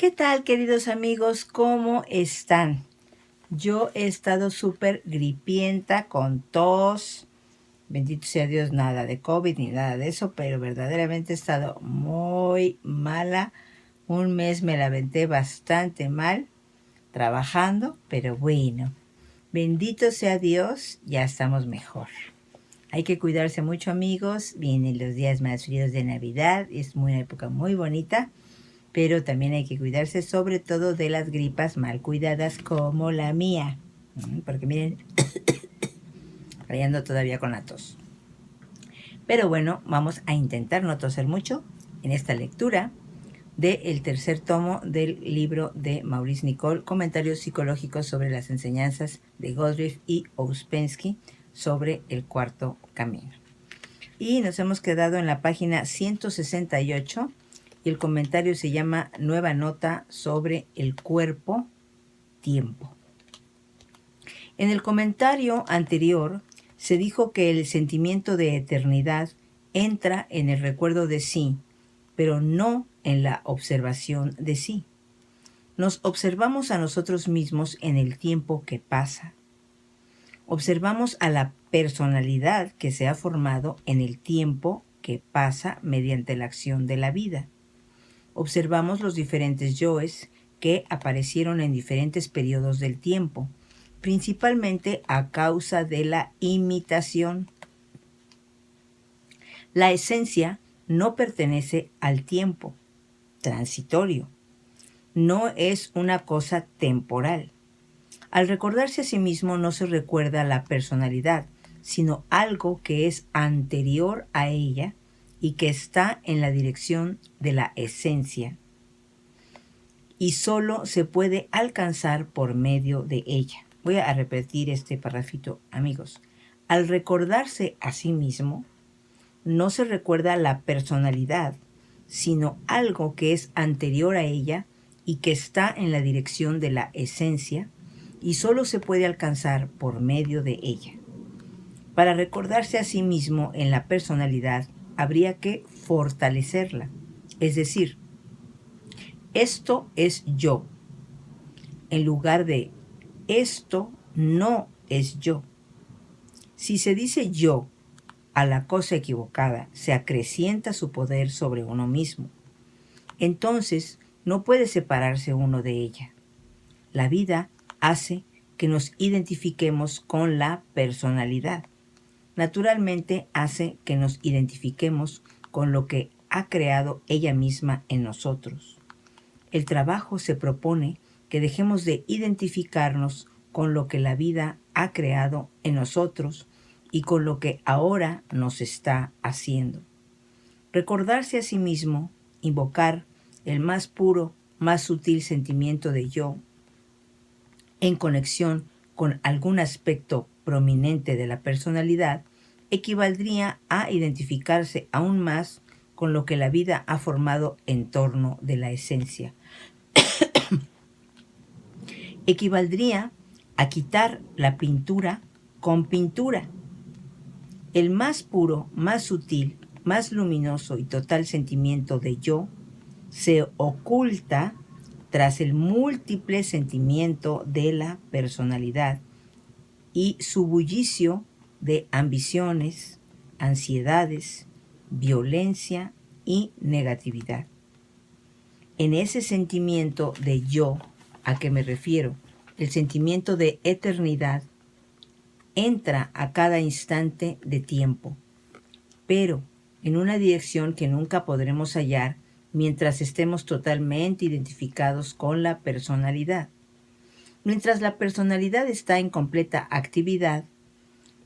¿Qué tal, queridos amigos? ¿Cómo están? Yo he estado súper gripienta, con tos. Bendito sea Dios, nada de COVID ni nada de eso, pero verdaderamente he estado muy mala. Un mes me la aventé bastante mal, trabajando, pero bueno, bendito sea Dios, ya estamos mejor. Hay que cuidarse mucho, amigos. Vienen los días más fríos de Navidad, es una época muy bonita. Pero también hay que cuidarse sobre todo de las gripas mal cuidadas como la mía. Porque miren, ahí ando todavía con la tos. Pero bueno, vamos a intentar no toser mucho en esta lectura del tercer tomo del libro de Maurice Nicoll, Comentarios psicológicos sobre las enseñanzas de Goldreich y Ouspensky sobre el cuarto camino. Y nos hemos quedado en la página 168 y el comentario se llama Nueva nota sobre el cuerpo-tiempo. En el comentario anterior se dijo que el sentimiento de eternidad entra en el recuerdo de sí, pero no en la observación de sí. Nos observamos a nosotros mismos en el tiempo que pasa. Observamos a la personalidad que se ha formado en el tiempo que pasa mediante la acción de la vida. Observamos los diferentes yoes que aparecieron en diferentes periodos del tiempo, principalmente a causa de la imitación. La esencia no pertenece al tiempo transitorio, no es una cosa temporal. Al recordarse a sí mismo no se recuerda la personalidad, sino algo que es anterior a ella y que está en la dirección de la esencia, y solo se puede alcanzar por medio de ella. Voy a repetir este parrafito, amigos. Al recordarse a sí mismo, no se recuerda la personalidad, sino algo que es anterior a ella y que está en la dirección de la esencia, y solo se puede alcanzar por medio de ella. Para recordarse a sí mismo en la personalidad, habría que fortalecerla, es decir, esto es yo, en lugar de esto no es yo. Si se dice yo a la cosa equivocada, se acrecienta su poder sobre uno mismo. Entonces no puede separarse uno de ella. La vida hace que nos identifiquemos con la personalidad. Naturalmente hace que nos identifiquemos con lo que ha creado ella misma en nosotros. El trabajo se propone que dejemos de identificarnos con lo que la vida ha creado en nosotros y con lo que ahora nos está haciendo. Recordarse a sí mismo, invocar el más puro, más sutil sentimiento de yo, en conexión con algún aspecto prominente de la personalidad, equivaldría a identificarse aún más con lo que la vida ha formado en torno de la esencia. Equivaldría a quitar la pintura con pintura. El más puro, más sutil, más luminoso y total sentimiento de yo se oculta tras el múltiple sentimiento de la personalidad y su bullicio de ambiciones, ansiedades, violencia y negatividad. En ese sentimiento de yo, ¿a qué me refiero? El sentimiento de eternidad entra a cada instante de tiempo, pero en una dirección que nunca podremos hallar mientras estemos totalmente identificados con la personalidad. Mientras la personalidad está en completa actividad,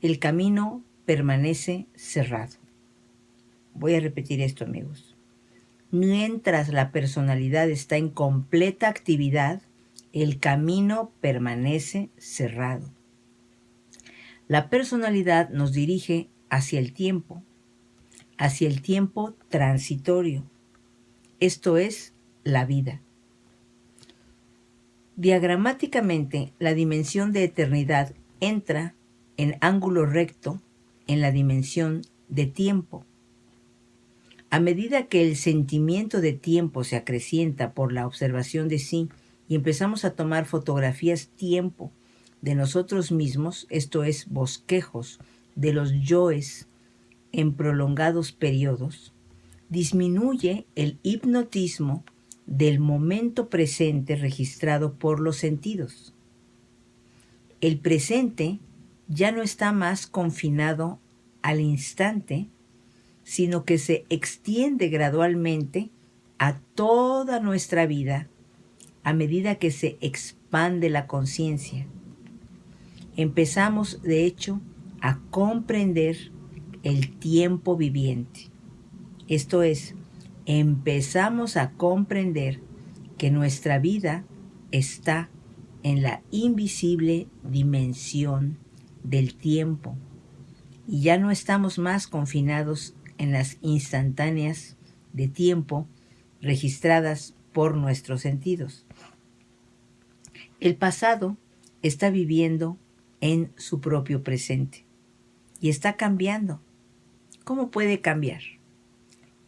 el camino permanece cerrado. Voy a repetir esto, amigos. Mientras la personalidad está en completa actividad, el camino permanece cerrado. La personalidad nos dirige hacia el tiempo transitorio, esto es, la vida. Diagramáticamente, la dimensión de eternidad entra en ángulo recto en la dimensión de tiempo. A medida que el sentimiento de tiempo se acrecienta por la observación de sí y empezamos a tomar fotografías tiempo de nosotros mismos, esto es, bosquejos de los yoes en prolongados periodos, disminuye el hipnotismo del momento presente registrado por los sentidos. El presente ya no está más confinado al instante, sino que se extiende gradualmente a toda nuestra vida a medida que se expande la conciencia. Empezamos, de hecho, a comprender el tiempo viviente. Esto es, empezamos a comprender que nuestra vida está en la invisible dimensión del tiempo y ya no estamos más confinados en las instantáneas de tiempo registradas por nuestros sentidos. El pasado está viviendo en su propio presente y está cambiando. ¿Cómo puede cambiar?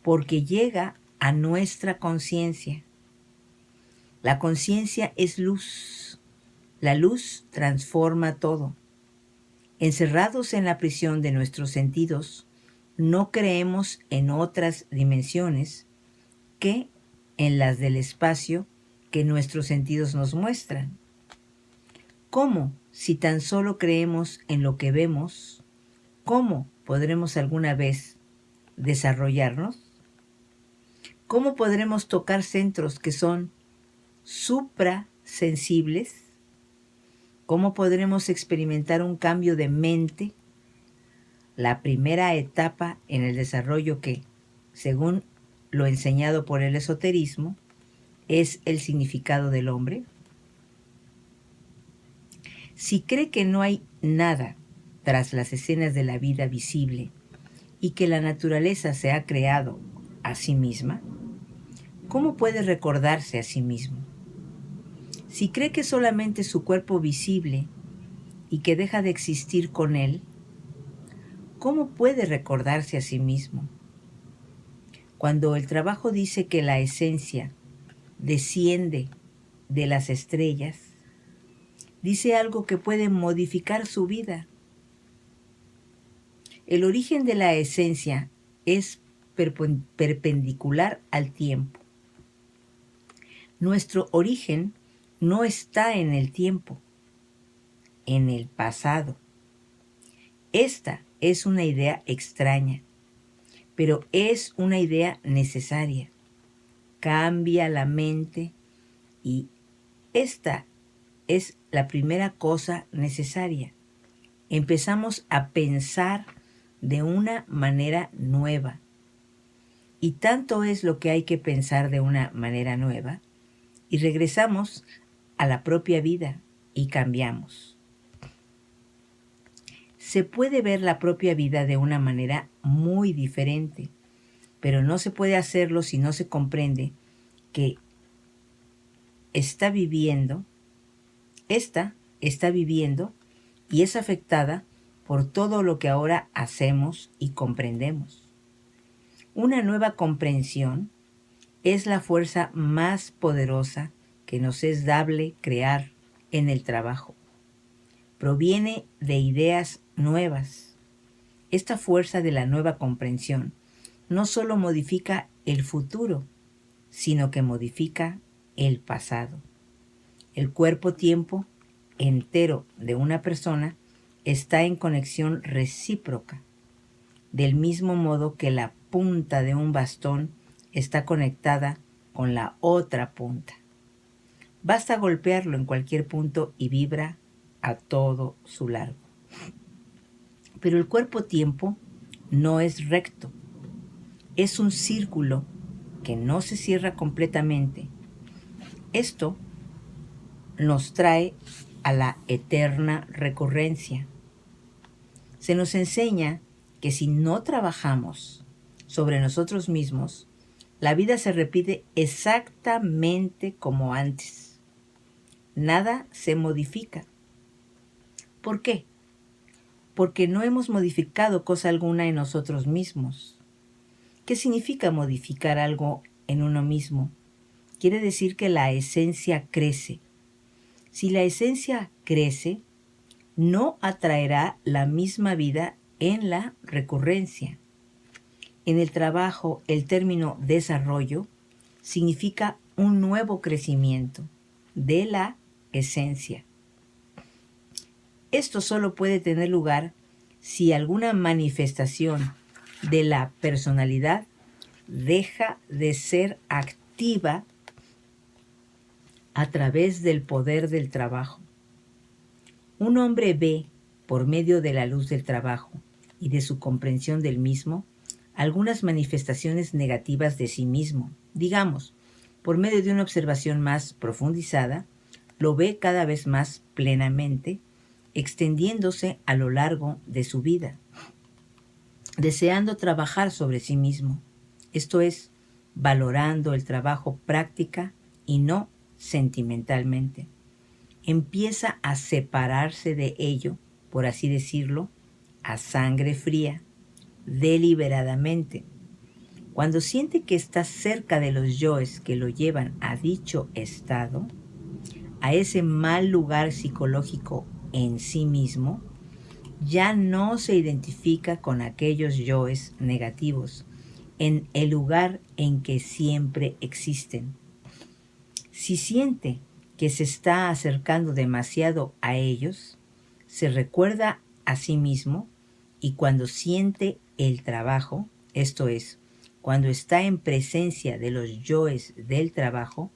Porque llega a nuestra conciencia. La conciencia es luz. La luz transforma todo. Encerrados en la prisión de nuestros sentidos, no creemos en otras dimensiones que en las del espacio que nuestros sentidos nos muestran. ¿Cómo, si tan solo creemos en lo que vemos, cómo podremos alguna vez desarrollarnos? ¿Cómo podremos tocar centros que son suprasensibles? ¿Cómo podremos experimentar un cambio de mente? La primera etapa en el desarrollo que, según lo enseñado por el esoterismo, es el significado del hombre. Si cree que no hay nada tras las escenas de la vida visible y que la naturaleza se ha creado a sí misma, ¿cómo puede recordarse a sí mismo? Si cree que solamente su cuerpo visible y que deja de existir con él, ¿cómo puede recordarse a sí mismo? Cuando el trabajo dice que la esencia desciende de las estrellas, dice algo que puede modificar su vida. El origen de la esencia es perpendicular al tiempo. Nuestro origen no está en el tiempo, en el pasado. Esta es una idea extraña, pero es una idea necesaria. Cambia la mente y esta es la primera cosa necesaria. Empezamos a pensar de una manera nueva. Y tanto es lo que hay que pensar de una manera nueva, y regresamos a la propia vida y cambiamos. Se puede ver la propia vida de una manera muy diferente, pero no se puede hacerlo si no se comprende que esta está viviendo y es afectada por todo lo que ahora hacemos y comprendemos. Una nueva comprensión es la fuerza más poderosa que nos es dable crear en el trabajo. Proviene de ideas nuevas. Esta fuerza de la nueva comprensión no solo modifica el futuro, sino que modifica el pasado. El cuerpo-tiempo entero de una persona está en conexión recíproca, del mismo modo que la punta de un bastón está conectada con la otra punta. Basta golpearlo en cualquier punto y vibra a todo su largo. Pero el cuerpo-tiempo no es recto. Es un círculo que no se cierra completamente. Esto nos trae a la eterna recurrencia. Se nos enseña que si no trabajamos sobre nosotros mismos, la vida se repite exactamente como antes. Nada se modifica. ¿Por qué? Porque no hemos modificado cosa alguna en nosotros mismos. ¿Qué significa modificar algo en uno mismo? Quiere decir que la esencia crece. Si la esencia crece, no atraerá la misma vida en la recurrencia. En el trabajo, el término desarrollo significa un nuevo crecimiento de la esencia. Esto solo puede tener lugar si alguna manifestación de la personalidad deja de ser activa a través del poder del trabajo. Un hombre ve, por medio de la luz del trabajo y de su comprensión del mismo, algunas manifestaciones negativas de sí mismo. Digamos, por medio de una observación más profundizada, lo ve cada vez más plenamente, extendiéndose a lo largo de su vida, deseando trabajar sobre sí mismo, esto es, valorando el trabajo práctica y no sentimentalmente. Empieza a separarse de ello, por así decirlo, a sangre fría, deliberadamente. Cuando siente que está cerca de los yoes que lo llevan a dicho estado, a ese mal lugar psicológico en sí mismo, ya no se identifica con aquellos yoes negativos en el lugar en que siempre existen. Si siente que se está acercando demasiado a ellos, se recuerda a sí mismo y cuando siente el trabajo, esto es, cuando está en presencia de los yoes del trabajo,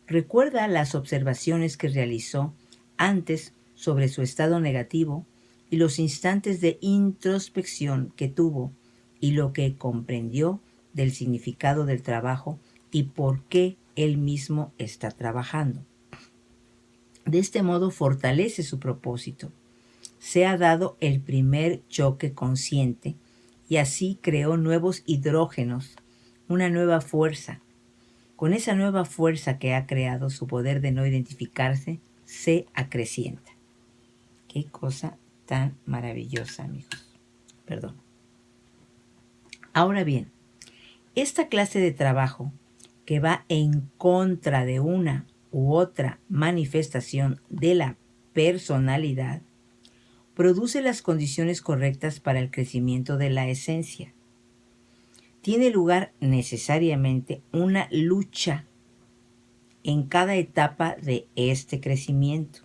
recuerda las observaciones que realizó antes sobre su estado negativo y los instantes de introspección que tuvo y lo que comprendió del significado del trabajo y por qué él mismo está trabajando. De este modo fortalece su propósito. Se ha dado el primer choque consciente y así creó nuevos hidrógenos, una nueva fuerza. Con esa nueva fuerza que ha creado, su poder de no identificarse se acrecienta. Qué cosa tan maravillosa, amigos. Perdón. Ahora bien, esta clase de trabajo que va en contra de una u otra manifestación de la personalidad produce las condiciones correctas para el crecimiento de la esencia. Tiene lugar necesariamente una lucha en cada etapa de este crecimiento.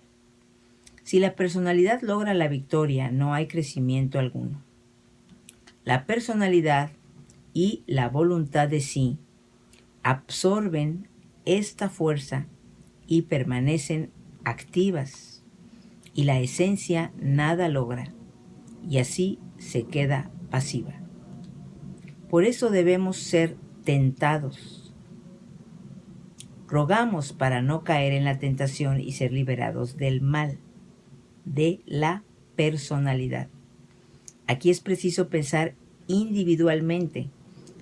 Si la personalidad logra la victoria, no hay crecimiento alguno. La personalidad y la voluntad de sí absorben esta fuerza y permanecen activas, y la esencia nada logra, y así se queda pasiva. Por eso debemos ser tentados. Rogamos para no caer en la tentación y ser liberados del mal, de la personalidad. Aquí es preciso pensar individualmente.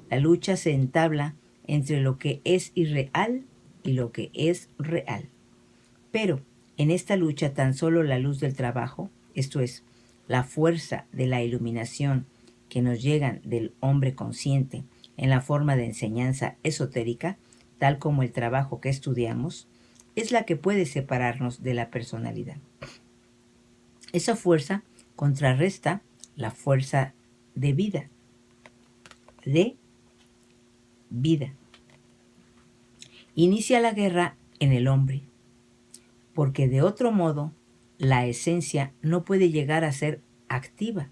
La lucha se entabla entre lo que es irreal y lo que es real. Pero en esta lucha tan solo la luz del trabajo, esto es, la fuerza de la iluminación que nos llegan del hombre consciente en la forma de enseñanza esotérica, tal como el trabajo que estudiamos, es la que puede separarnos de la personalidad. Esa fuerza contrarresta la fuerza de vida. Inicia la guerra en el hombre, porque de otro modo la esencia no puede llegar a ser activa.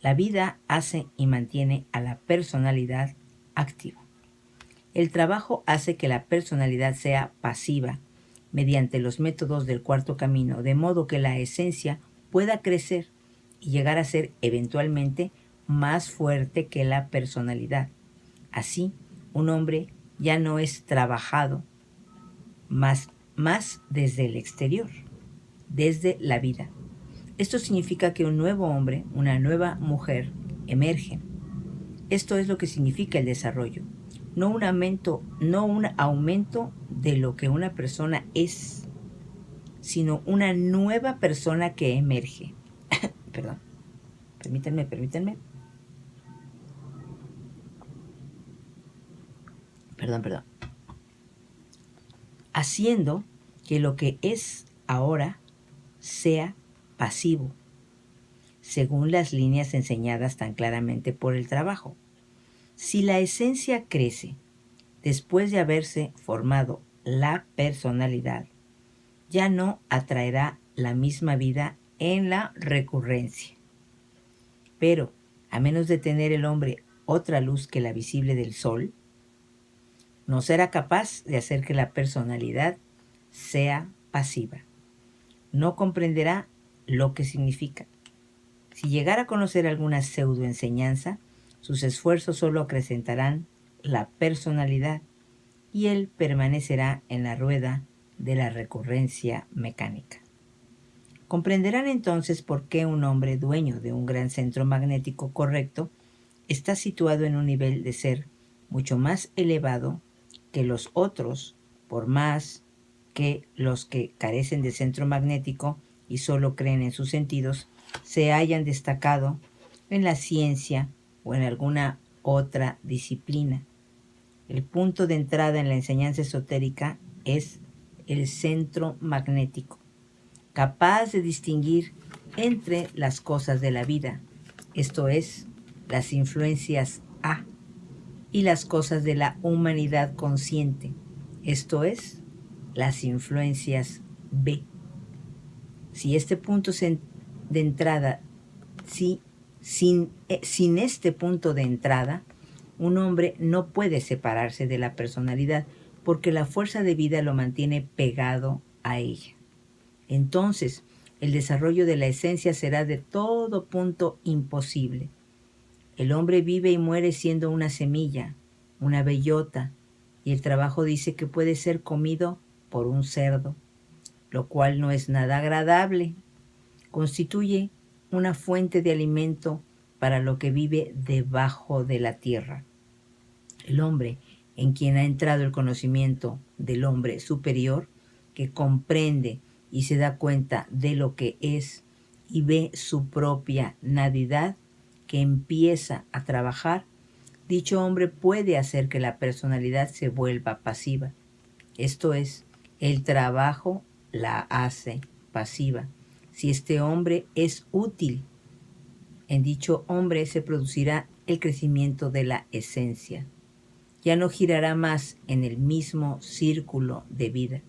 La vida hace y mantiene a la personalidad activa. El trabajo hace que la personalidad sea pasiva mediante los métodos del cuarto camino, de modo que la esencia pueda crecer y llegar a ser eventualmente más fuerte que la personalidad. Así, un hombre ya no es trabajado más desde el exterior, desde la vida. Esto significa que un nuevo hombre, una nueva mujer, emergen. Esto es lo que significa el desarrollo. No un aumento de lo que una persona es, sino una nueva persona que emerge. Perdón. Permítanme. perdón, haciendo que lo que es ahora sea pasivo, según las líneas enseñadas tan claramente por el trabajo. Si la esencia crece después de haberse formado la personalidad, ya no atraerá la misma vida en la recurrencia. Pero, a menos de tener el hombre otra luz que la visible del sol, no será capaz de hacer que la personalidad sea pasiva. No comprenderá lo que significa. Si llegara a conocer alguna pseudoenseñanza, sus esfuerzos solo acrecentarán la personalidad y él permanecerá en la rueda de la recurrencia mecánica. Comprenderán entonces por qué un hombre dueño de un gran centro magnético correcto está situado en un nivel de ser mucho más elevado que los otros, por más que los que carecen de centro magnético y solo creen en sus sentidos se hayan destacado en la ciencia o en alguna otra disciplina. El punto de entrada en la enseñanza esotérica es el centro magnético, capaz de distinguir entre las cosas de la vida, esto es, las influencias A, y las cosas de la humanidad consciente, esto es, las influencias B. Si este punto de entrada, sin este punto de entrada, un hombre no puede separarse de la personalidad porque la fuerza de vida lo mantiene pegado a ella. Entonces, el desarrollo de la esencia será de todo punto imposible. El hombre vive y muere siendo una semilla, una bellota, y el trabajo dice que puede ser comido por un cerdo, lo cual no es nada agradable. Constituye una fuente de alimento para lo que vive debajo de la tierra. El hombre, en quien ha entrado el conocimiento del hombre superior, que comprende y se da cuenta de lo que es y ve su propia nadidad, que empieza a trabajar, dicho hombre puede hacer que la personalidad se vuelva pasiva. Esto es, el trabajo la hace pasiva. Si este hombre es útil, en dicho hombre se producirá el crecimiento de la esencia. Ya no girará más en el mismo círculo de vida.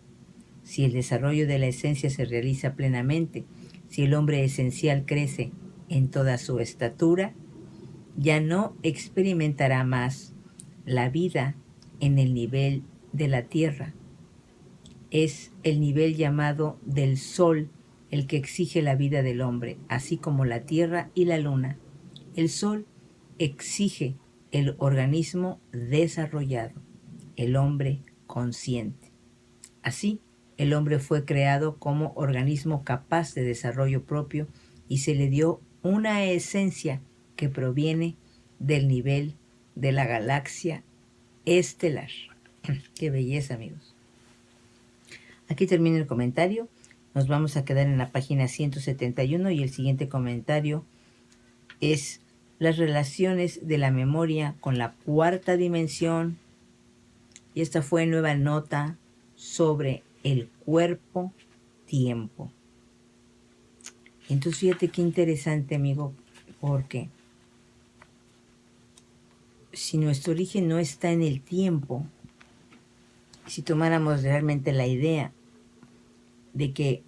Si el desarrollo de la esencia se realiza plenamente, si el hombre esencial crece en toda su estatura, ya no experimentará más la vida en el nivel de la tierra. Es el nivel llamado del sol el que exige la vida del hombre, así como la tierra y la luna. El sol exige el organismo desarrollado, el hombre consciente. Así, el hombre fue creado como organismo capaz de desarrollo propio y se le dio una esencia que proviene del nivel de la galaxia estelar. ¡Qué belleza, amigos! Aquí termina el comentario. Nos vamos a quedar en la página 171 y el siguiente comentario es las relaciones de la memoria con la cuarta dimensión. Y esta fue nueva nota sobre el cuerpo-tiempo. Entonces fíjate qué interesante, amigo, porque si nuestro origen no está en el tiempo, si tomáramos realmente la idea de que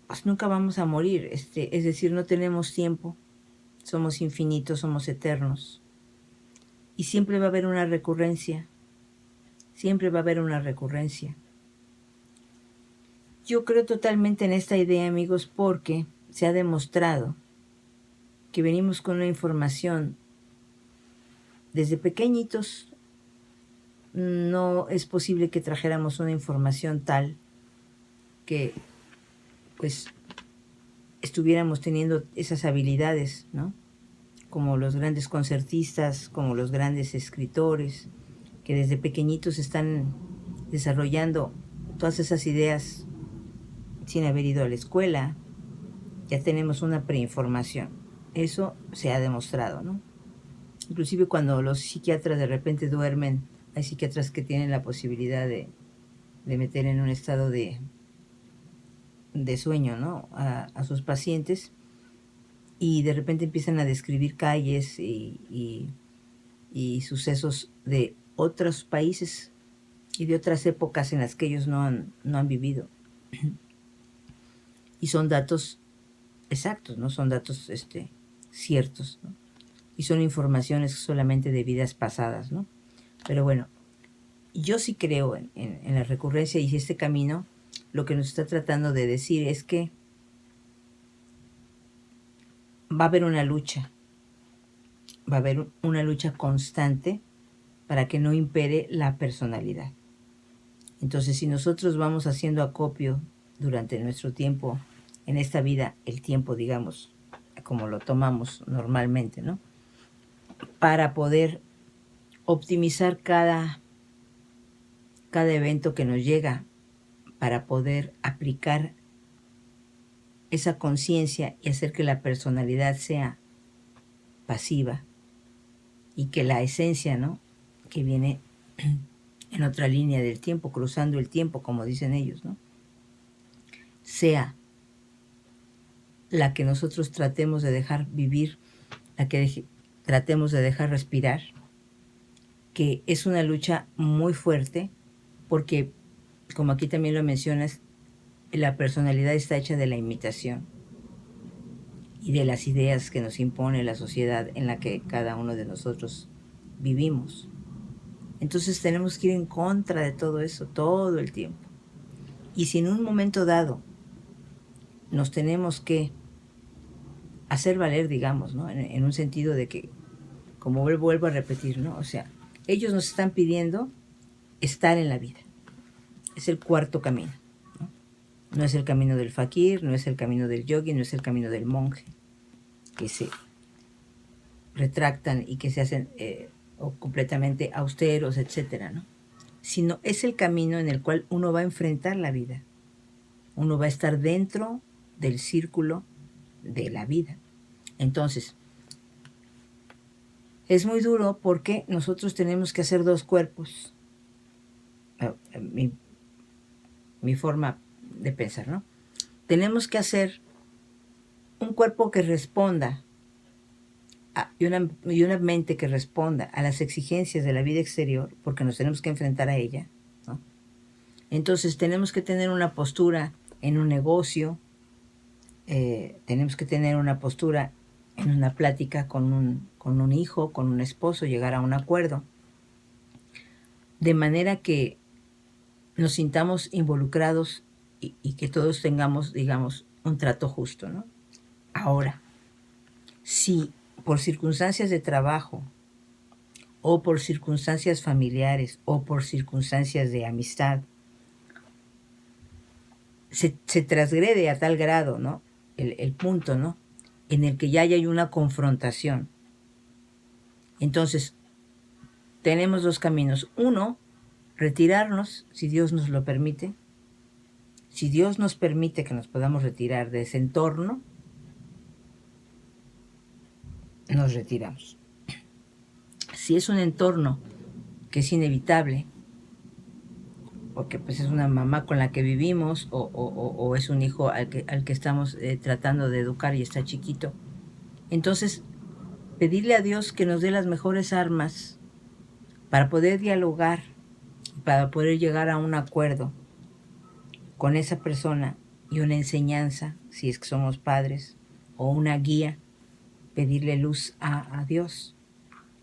pues, nunca vamos a morir, es decir, no tenemos tiempo, somos infinitos, somos eternos, y siempre va a haber una recurrencia, siempre va a haber una recurrencia. Yo creo totalmente en esta idea, amigos, porque se ha demostrado que venimos con una información desde pequeñitos. No es posible que trajéramos una información tal que pues estuviéramos teniendo esas habilidades, ¿no? Como los grandes concertistas, como los grandes escritores, que desde pequeñitos están desarrollando todas esas ideas sin haber ido a la escuela. Ya tenemos una preinformación. Eso se ha demostrado, ¿no? Inclusive cuando los psiquiatras de repente duermen, hay psiquiatras que tienen la posibilidad de meter en un estado de sueño, ¿no? A sus pacientes, y de repente empiezan a describir calles y sucesos de otros países y de otras épocas en las que ellos no han vivido. Y son datos exactos, ¿no? Son datos ciertos, ¿no? Y son informaciones solamente de vidas pasadas, ¿no? Pero bueno, yo sí creo en la recurrencia, y este camino lo que nos está tratando de decir es que va a haber una lucha, va a haber una lucha constante para que no impere la personalidad. Entonces, si nosotros vamos haciendo acopio durante nuestro tiempo en esta vida, el tiempo, digamos, como lo tomamos normalmente, ¿no? Para poder optimizar cada evento que nos llega, para poder aplicar esa conciencia y hacer que la personalidad sea pasiva y que la esencia, ¿no?, que viene en otra línea del tiempo, cruzando el tiempo, como dicen ellos, ¿no?, sea la que nosotros tratemos de dejar vivir, la que tratemos de dejar respirar, que es una lucha muy fuerte, porque, como aquí también lo mencionas, la personalidad está hecha de la imitación y de las ideas que nos impone la sociedad en la que cada uno de nosotros vivimos. Entonces tenemos que ir en contra de todo eso todo el tiempo. Y si en un momento dado nos tenemos que hacer valer, digamos, ¿no?, en un sentido de que, como vuelvo a repetir, ¿no?, o sea, ellos nos están pidiendo estar en la vida. Es el cuarto camino, ¿no? No es el camino del fakir, no es el camino del yogi, no es el camino del monje, que se retractan y que se hacen completamente austeros, etcétera, ¿no? Sino es el camino en el cual uno va a enfrentar la vida. Uno va a estar dentro del círculo de la vida. Entonces, es muy duro porque nosotros tenemos que hacer dos cuerpos. Mi forma de pensar, ¿no? Tenemos que hacer un cuerpo que responda y una mente que responda a las exigencias de la vida exterior, porque nos tenemos que enfrentar a ella, ¿no? Entonces tenemos que tener una postura en un negocio, tenemos que tener una postura en una plática con un hijo, con un esposo, llegar a un acuerdo, de manera que nos sintamos involucrados y que todos tengamos, digamos, un trato justo, ¿no? Ahora, si por circunstancias de trabajo o por circunstancias familiares o por circunstancias de amistad se transgrede a tal grado, ¿no?, el punto, ¿no?, en el que ya hay una confrontación, entonces tenemos dos caminos. Uno, retirarnos, si Dios nos lo permite. Si Dios nos permite que nos podamos retirar de ese entorno, nos retiramos. Si es un entorno que es inevitable, porque pues es una mamá con la que vivimos o es un hijo al que estamos tratando de educar y está chiquito, entonces pedirle a Dios que nos dé las mejores armas para poder dialogar, para poder llegar a un acuerdo con esa persona y una enseñanza, si es que somos padres, o una guía, pedirle luz a Dios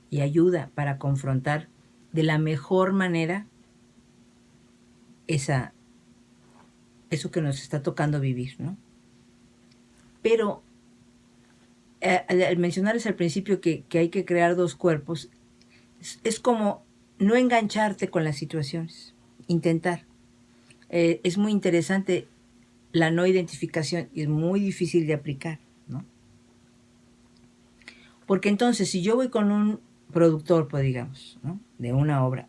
y ayuda para confrontar de la mejor manera eso que nos está tocando vivir, ¿no? Pero al mencionarles al principio que hay que crear dos cuerpos, es como no engancharte con las situaciones, intentar. Es muy interesante la no identificación y es muy difícil de aplicar, ¿no? Porque entonces, si yo voy con un productor, pues digamos, ¿no?, de una obra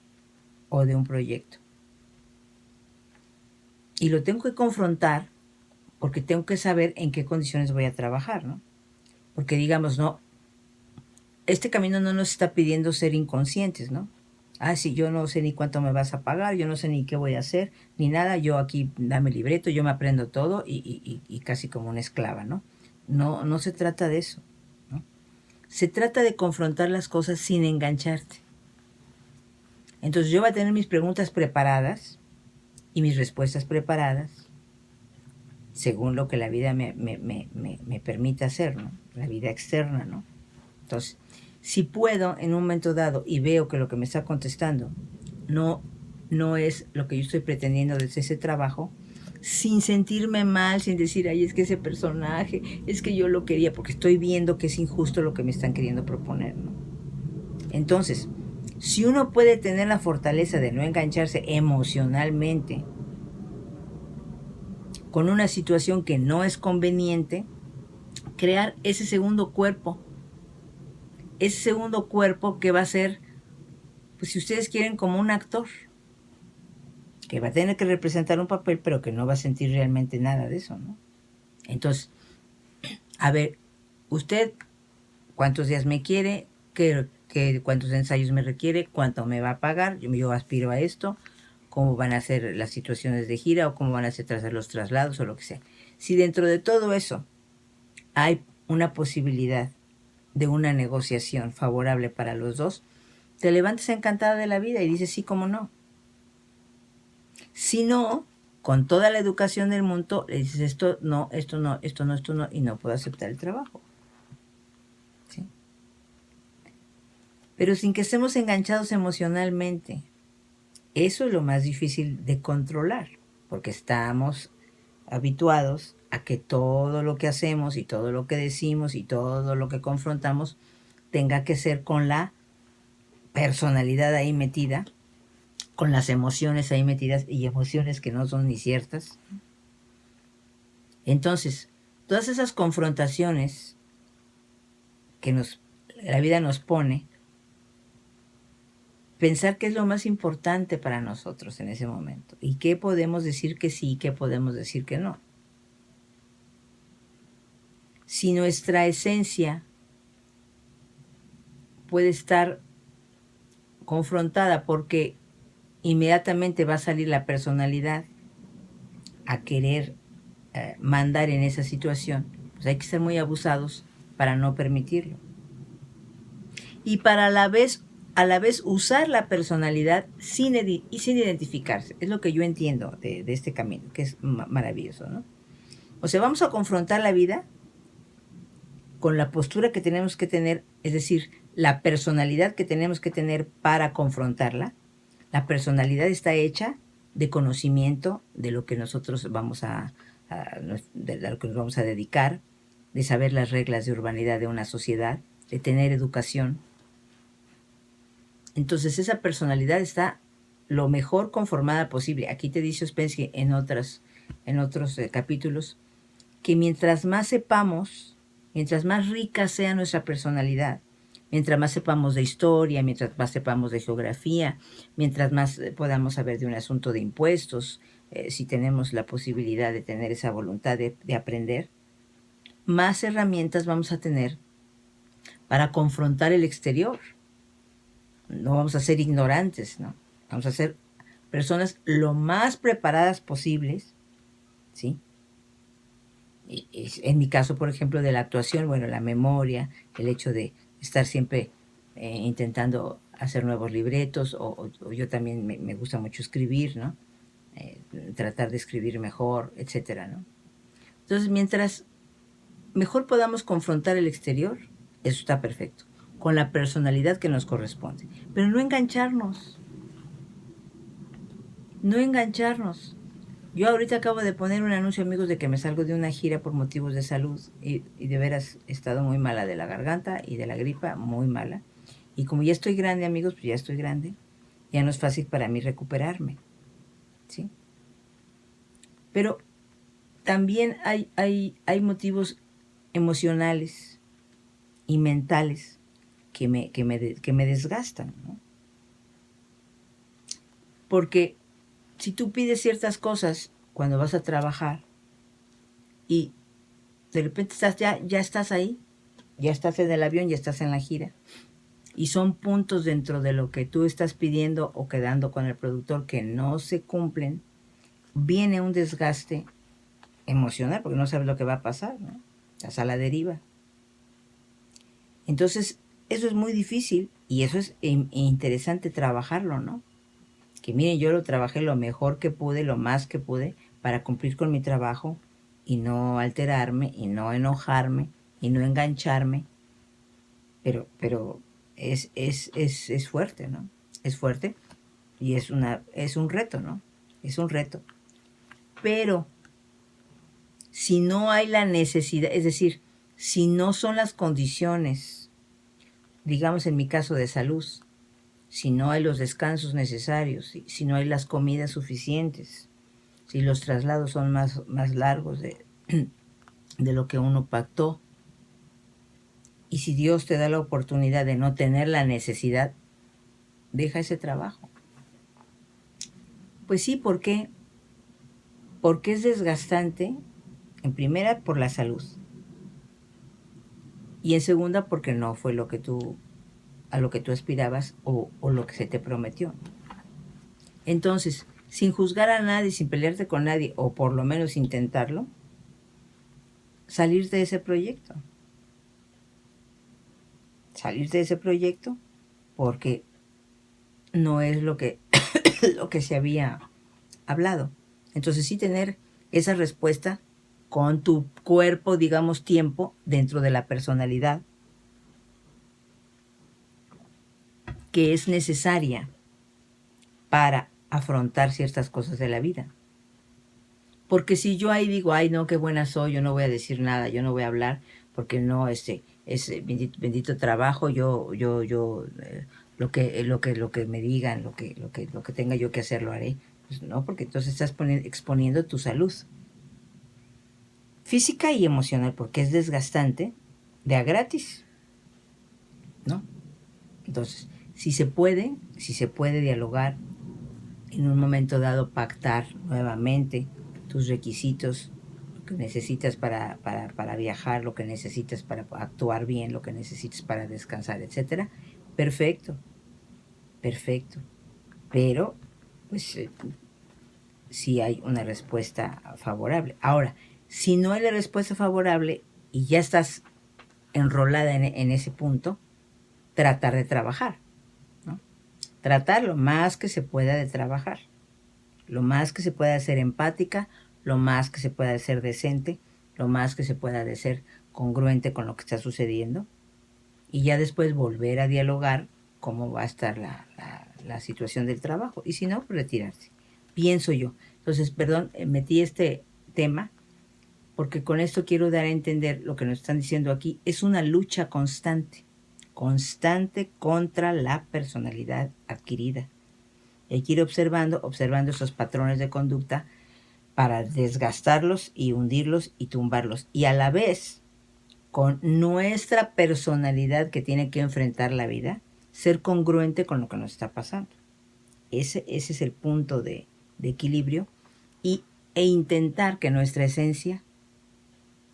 o de un proyecto, y lo tengo que confrontar, porque tengo que saber en qué condiciones voy a trabajar, ¿no? Porque digamos, no, este camino no nos está pidiendo ser inconscientes, ¿no? Ah, sí, yo no sé ni cuánto me vas a pagar, yo no sé ni qué voy a hacer, ni nada, yo aquí dame libreto, yo me aprendo todo y casi como una esclava, ¿no? No, no se trata de eso, ¿no? Se trata de confrontar las cosas sin engancharte. Entonces yo voy a tener mis preguntas preparadas y mis respuestas preparadas según lo que la vida me permita hacer, ¿no? La vida externa, ¿no? Entonces, si puedo en un momento dado y veo que lo que me está contestando no es lo que yo estoy pretendiendo desde ese trabajo, sin sentirme mal, sin decir, ay, es que ese personaje, es que yo lo quería, porque estoy viendo que es injusto lo que me están queriendo proponer, ¿no? Entonces, si uno puede tener la fortaleza de no engancharse emocionalmente con una situación que no es conveniente, crear ese segundo cuerpo que va a ser, pues si ustedes quieren, como un actor, que va a tener que representar un papel, pero que no va a sentir realmente nada de eso, ¿no? Entonces, a ver, usted, ¿cuántos días me quiere? ¿Cuántos ensayos me requiere? ¿Cuánto me va a pagar? Yo aspiro a esto. ¿Cómo van a ser las situaciones de gira o cómo van a ser los traslados o lo que sea? Si dentro de todo eso hay una posibilidad de una negociación favorable para los dos, te levantas encantada de la vida y dices sí, cómo no. Si no, con toda la educación del mundo, le dices esto no, esto no, esto no, esto no, y no puedo aceptar el trabajo. ¿Sí? Pero sin que estemos enganchados emocionalmente. Eso es lo más difícil de controlar, porque estamos habituados a que todo lo que hacemos y todo lo que decimos y todo lo que confrontamos tenga que ser con la personalidad ahí metida, con las emociones ahí metidas y emociones que no son ni ciertas. Entonces, todas esas confrontaciones que la vida nos pone, pensar qué es lo más importante para nosotros en ese momento y qué podemos decir que sí y qué podemos decir que no. Si nuestra esencia puede estar confrontada porque inmediatamente va a salir la personalidad a querer mandar en esa situación, pues hay que ser muy abusados para no permitirlo. Y para a la vez usar la personalidad sin identificarse. Es lo que yo entiendo de este camino, que es maravilloso, ¿no? O sea, vamos a confrontar la vida con la postura que tenemos que tener, es decir, la personalidad que tenemos que tener para confrontarla. La personalidad está hecha de conocimiento de lo que nosotros de lo que nos vamos a dedicar, de saber las reglas de urbanidad de una sociedad, de tener educación. Entonces esa personalidad está lo mejor conformada posible. Aquí te dice Ouspensky en otros capítulos que mientras más sepamos, mientras más rica sea nuestra personalidad, mientras más sepamos de historia, mientras más sepamos de geografía, mientras más podamos saber de un asunto de impuestos, si tenemos la posibilidad de tener esa voluntad de aprender, más herramientas vamos a tener para confrontar el exterior. No vamos a ser ignorantes, ¿no? Vamos a ser personas lo más preparadas posibles, ¿sí? En mi caso, por ejemplo, de la actuación, bueno, la memoria, el hecho de estar siempre intentando hacer nuevos libretos, o yo también me gusta mucho escribir, ¿no? Tratar de escribir mejor, etcétera, ¿no? Entonces, mientras mejor podamos confrontar el exterior, eso está perfecto, con la personalidad que nos corresponde. Pero no engancharnos. No engancharnos. Yo ahorita acabo de poner un anuncio, amigos, de que me salgo de una gira por motivos de salud y de veras he estado muy mala de la garganta y de la gripa, muy mala. Y como ya estoy grande, amigos, pues ya estoy grande, ya no es fácil para mí recuperarme, ¿sí? Pero también hay motivos emocionales y mentales que me desgastan, ¿no? Porque si tú pides ciertas cosas cuando vas a trabajar y de repente ya estás ahí ya estás en el avión, ya estás en la gira. Y son puntos dentro de lo que tú estás pidiendo o quedando con el productor que no se cumplen. Viene un desgaste emocional porque no sabes lo que va a pasar, ¿no? Estás a la deriva. Entonces, eso es muy difícil y eso es interesante trabajarlo, ¿no? Que miren, yo lo trabajé lo mejor que pude, lo más que pude, para cumplir con mi trabajo y no alterarme y no enojarme y no engancharme. Pero es fuerte, ¿no? Es fuerte y es un reto, ¿no? Es un reto. Pero si no hay la necesidad, es decir, si no son las condiciones, digamos en mi caso de salud, si no hay los descansos necesarios, si no hay las comidas suficientes, si los traslados son más largos de lo que uno pactó, y si Dios te da la oportunidad de no tener la necesidad, deja ese trabajo. Pues sí, ¿por qué? Porque es desgastante, en primera, por la salud. Y en segunda, porque no fue a lo que tú aspirabas o lo que se te prometió. Entonces, sin juzgar a nadie, sin pelearte con nadie, o por lo menos intentarlo, salir de ese proyecto. Salir de ese proyecto porque no es lo que, lo que se había hablado. Entonces sí tener esa respuesta con tu cuerpo, digamos, tiempo dentro de la personalidad que es necesaria para afrontar ciertas cosas de la vida. Porque si yo ahí digo, ay no, qué buena soy, yo no voy a decir nada, yo no voy a hablar, porque no, es bendito trabajo, yo lo que me digan, lo que tenga yo que hacer lo haré. Pues no, porque entonces estás exponiendo tu salud física y emocional, porque es desgastante de a gratis, ¿no? Entonces, si se puede dialogar, en un momento dado pactar nuevamente tus requisitos, lo que necesitas para viajar, lo que necesitas para actuar bien, lo que necesitas para descansar, etcétera. Perfecto. Pero, pues, sí hay una respuesta favorable. Ahora, si no hay la respuesta favorable y ya estás enrolada en ese punto, tratar de trabajar, ¿no? Tratar lo más que se pueda de trabajar, lo más que se pueda ser empática, lo más que se pueda ser decente, lo más que se pueda de ser congruente con lo que está sucediendo, y ya después volver a dialogar cómo va a estar la situación del trabajo, y si no, pues retirarse, pienso yo. Entonces, perdón, metí este tema porque con esto quiero dar a entender lo que nos están diciendo aquí, es una lucha constante contra la personalidad adquirida. Hay que ir observando esos patrones de conducta para desgastarlos y hundirlos y tumbarlos. Y a la vez, con nuestra personalidad que tiene que enfrentar la vida, ser congruente con lo que nos está pasando. Ese es el punto de equilibrio e intentar que nuestra esencia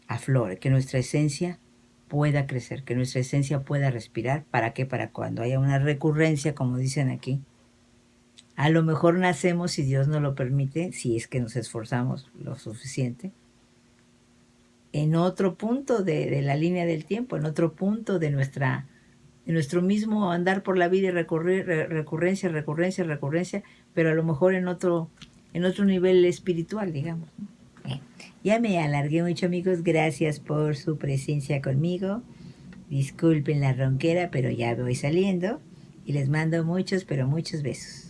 aflore, que nuestra esencia pueda crecer, que nuestra esencia pueda respirar. ¿Para qué? Para cuando haya una recurrencia, como dicen aquí. A lo mejor nacemos, si Dios nos lo permite, si es que nos esforzamos lo suficiente, en otro punto de la línea del tiempo, en otro punto de nuestro mismo andar por la vida y recurrencia, pero a lo mejor en otro nivel espiritual, digamos, ¿no? Ya me alargué mucho, amigos. Gracias por su presencia conmigo. Disculpen la ronquera, pero ya voy saliendo. Y les mando muchos, pero muchos besos.